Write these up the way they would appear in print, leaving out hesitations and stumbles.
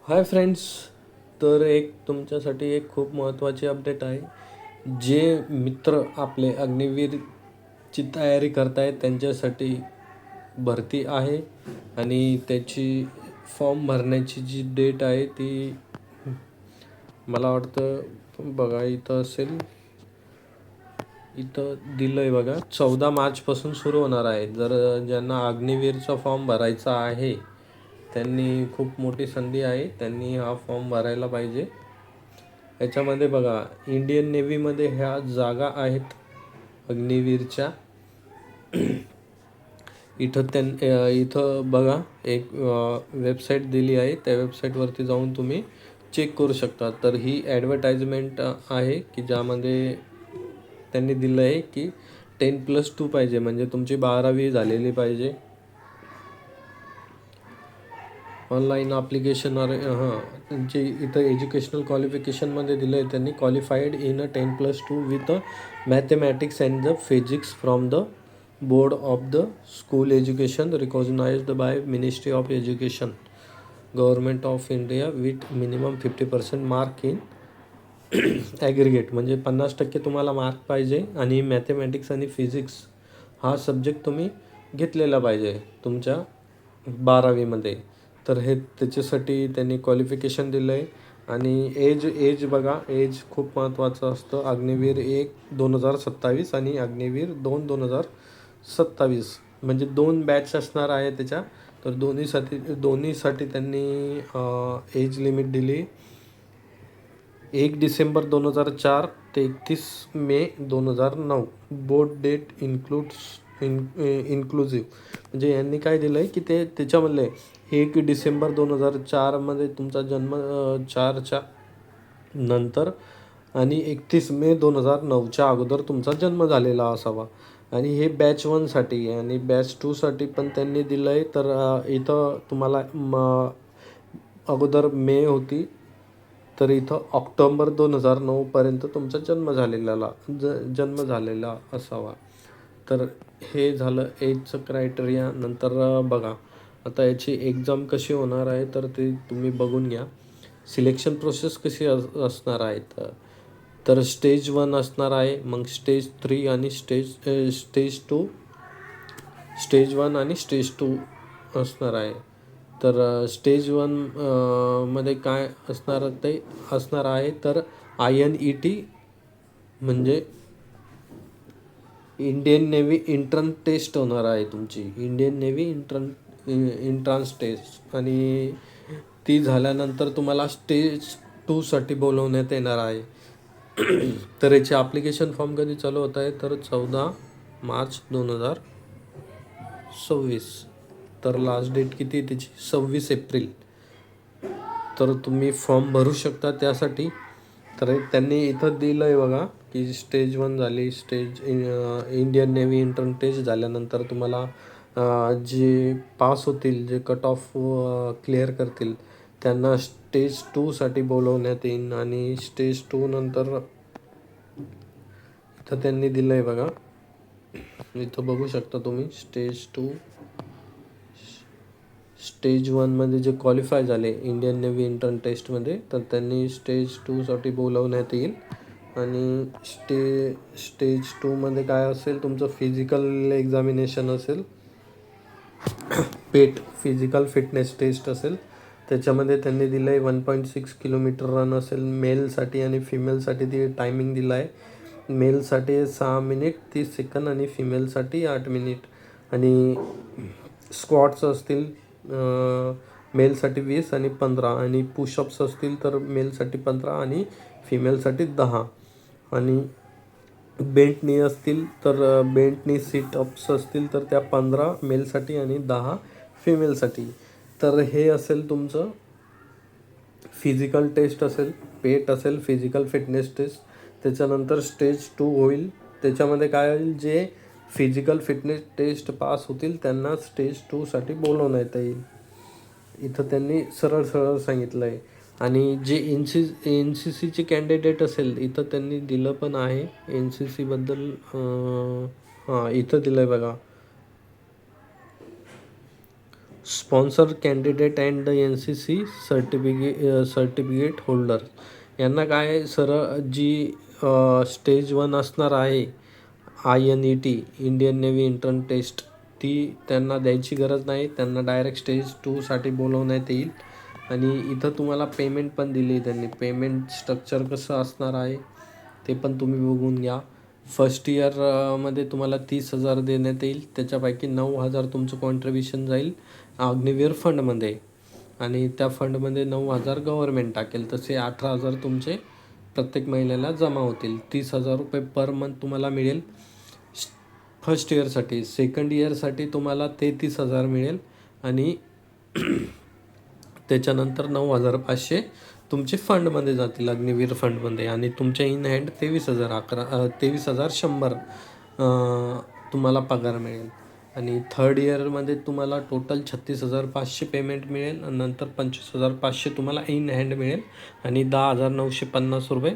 Hi friends. तर तुमच्यासाठी एक खूप महत्त्वाची अपडेट आहे. जे मित्र आपले अग्निवीरची तयारी करतायत त्यांच्यासाठी भरती आहे आणि त्याची फॉर्म भरण्याची जी डेट आहे ती मला वाटतं बघा इथं असेल. इथं दिलं आहे बघा, 14 मार्चपासून सुरू होणार आहे. जर ज्यांना अग्निवीरचा फॉर्म भरायचा आहे त्यांनी खूप मोठी संधी आहे, त्यांनी हा फॉर्म भरायला पाहिजे. याच्यामध्ये बघा, इंडियन नेव्हीमध्ये ह्या जागा आहेत अग्निवीरच्या. इथं बघा एक वेबसाईट दिली आहे, त्या वेबसाईटवरती जाऊन तुम्ही चेक करू शकता. तर ही ॲडव्हर्टाइजमेंट आहे की ज्यामध्ये त्यांनी दिलं आहे की 10+2 पाहिजे, म्हणजे तुमची 12वी झालेली पाहिजे. ऑनलाईन ॲप्लिकेशन त्यांची इथं एज्युकेशनल क्वालिफिकेशनमध्ये दिलं आहे त्यांनी, qualified in a 10+2 with mathematics and the physics from the board of the school education recognised by ministry of education government of India with minimum 50% mark in aggregate. म्हणजे 50% तुम्हाला mark पाहिजे आणि mathematics आणि physics हा subject तुम्ही घेतलेला पाहिजे तुमच्या 12वीमध्ये. तर हे त्याच्यासाठी त्यांनी क्वालिफिकेशन दिलं आहे. आणि एज बघा, एज खूप महत्त्वाचं असतं. अग्निवीर 1 2027 आणि अग्निवीर 2 2027, म्हणजे 2 बॅच असणार आहे त्याच्या. तर दोन्हीसाठी त्यांनी एज लिमिट दिली 1 डिसेंबर 2004 ते 31 मे 2009. Board date inclusive. म्हणजे यांनी काय दिलं आहे की ते त्याच्यामधले 1 डिसेंबर 2004मध्ये तुमचा जन्म, 4च्या नंतर, आणि 31 मे 2009च्या अगोदर तुमचा जन्म झालेला असावा. आणि हे बॅच 1साठी आणि बॅच 2साठी पण त्यांनी दिलं आहे. तर इथं तुम्हाला अगोदर मे होती, तर इथं ऑक्टोबर 2009पर्यंत तुमचा जन्म झालेला असावा. तर हे झालं एजचं क्रायटेरिया. नंतर बघा आता याची एक्झाम कशी होणार आहे तर ते तुम्ही बघून घ्या. सिलेक्शन प्रोसेस कशी असणार आहे तर स्टेज 1 असणार आहे, मग स्टेज 3 आणि स्टेज 2, स्टेज 1 आणि स्टेज 2 असणार आहे. तर स्टेज 1 मध्ये काय असणार आहे तर INET, म्हणजे इंडियन नेव्ही इंट्रन्स टेस्ट होणार आहे तुमची. इंडियन नेव्ही इंट्रान्स टेस्ट, आणि ती झाल्यानंतर तुम्हाला स्टेज 2साठी बोलवण्यात येणार आहे. तर याचे ॲप्लिकेशन फॉर्म कधी चालू होत आहे तर 14 मार्च 2026. तर लास्ट डेट किती आहे त्याची? 26 एप्रिल. तर तुम्ही फॉर्म भरू शकता त्यासाठी. तर त्यांनी इथं दिलं आहे बघा की स्टेज 1 झाली, इंडियन नेव्ही इंटर्न टेस्ट झाल्यानंतर तुम्हाला जे पास होतील, जे कट ऑफ क्लिअर करतील त्यांना स्टेज 2साठी बोलवण्यात येईल. आणि स्टेज 2 नंतर इथं त्यांनी दिलं आहे बघा, इथं बघू शकता तुम्ही स्टेज 2. स्टेज 1मध्ये जे क्वालिफाय झाले इंडियन नेव्ही इंटर्न टेस्टमध्ये, तर त्यांनी स्टेज 2साठी बोलवण्यात येईल. आणि स्टेज 2मध्ये काय असेल, तुमचं फिजिकल एक्झामिनेशन असेल, फिजिकल फिटनेस टेस्ट असेल. त्याच्यामध्ये त्यांनी दिलं आहे 1.6 किलोमीटर रन असेल मेलसाठी, आणि फिमेलसाठी ती टायमिंग दिला आहे. मेलसाठी 6 मिनिट 30 सेकंद आणि फिमेलसाठी 8 मिनिट. आणि स्क्वॉट्स असतील मेलसाठी 20 आणि 15, आणि पुशअप्स असतील तर मेलसाठी 15 आणि फिमेलसाठी 10. आणि बेंट नी असतील तर बेंट नी सिटअप्स असतील तर त्या 15 मेलसाठी आणि 10 फिमेलसाठी. तर हे असेल तुमचं फिजिकल टेस्ट असेल, पेट असेल, फिजिकल फिटनेस टेस्ट. त्याच्यानंतर स्टेज 2 होईल. त्याच्यामध्ये काय होईल, जे फिजिकल फिटनेस टेस्ट पास होतील त्यांना स्टेज 2साठी बोलवण्यात येईल. इथं त्यांनी सरळ सांगितलं आहे. आणि जे NCCचे कॅन्डिडेट असेल, इथं त्यांनी दिलं पण आहे NCCबद्दल. इथं दिलं आहे बघा, sponsor candidate and N C C certificate holder यांना काय सर जी स्टेज 1 असणार आहे INET Indian navy intern test ती त्यांना द्यायची गरज नाही. त्यांना डायरेक्ट स्टेज 2साठी बोलवण्यात येईल. आणि इथं तुम्हाला पेमेंट पण दिली त्यांनी. पेमेंट स्ट्रक्चर कसं असणार आहे ते पण तुम्ही बघून घ्या. फर्स्ट इयरमध्ये तुम्हाला 30,000 देण्यात येईल. त्याच्यापैकी 9,000 तुमचं कॉन्ट्रिब्युशन जाईल अग्निवीर फंडमध्ये आणि त्या फंडमध्ये 9,000 गव्हर्नमेंट टाकेल. तसे 18,000 तुमचे प्रत्येक महिन्याला जमा होतील. 30,000 रुपये पर मंथ तुम्हाला मिळेल फर्स्ट इयरसाठी. सेकंड इयरसाठी तुम्हाला 33,000 मिळेल आणि त्याच्यानंतर 9,500 तुमचे फंडमध्ये जातील अग्निवीर फंडमध्ये आणि तुमच्या इन हँड 23,100 तुम्हाला पगार मिळेल. आणि थर्ड इयरमध्ये तुम्हाला टोटल 36,500 पेमेंट मिळेल आणि नंतर 25,500 तुम्हाला इन हँड मिळेल आणि 10,950 रुपये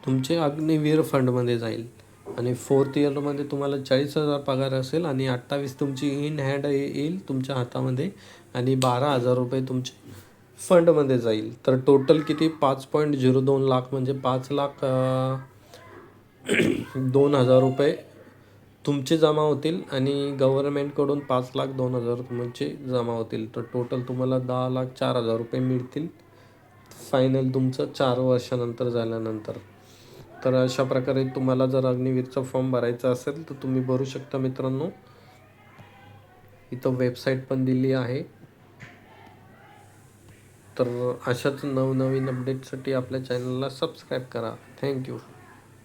तुमचे अग्निवीर फंडमध्ये जाईल. आणि फोर्थ इयरमध्ये तुम्हाला 40,000 पगार असेल आणि 28 तुमची इन हँड येईल तुमच्या हातामध्ये आणि 12,000 रुपये तुमचे फंडमध्ये जाईल. तर टोटल किती 5.02 लाख म्हणजे 5,02,000 रुपये तुमचे जमा होतील आणि गव्हर्नमेंटकडून 5,02,000 तुमचे जमा होतील. तर टोटल तुम्हाला 10,04,000 रुपये मिळतील फायनल तुमचं 4 वर्षानंतर झाल्यानंतर. तर अशा प्रकारे तुम्हाला जर अग्निवीरचा फॉर्म भरायचा असेल तर तुम्ही भरू शकता मित्रांनो. इथं वेबसाईट पण दिली आहे. तर अशाच नवनवीन अपडेटसाठी आपल्या चॅनलला सबस्क्राईब करा. थँक्यू.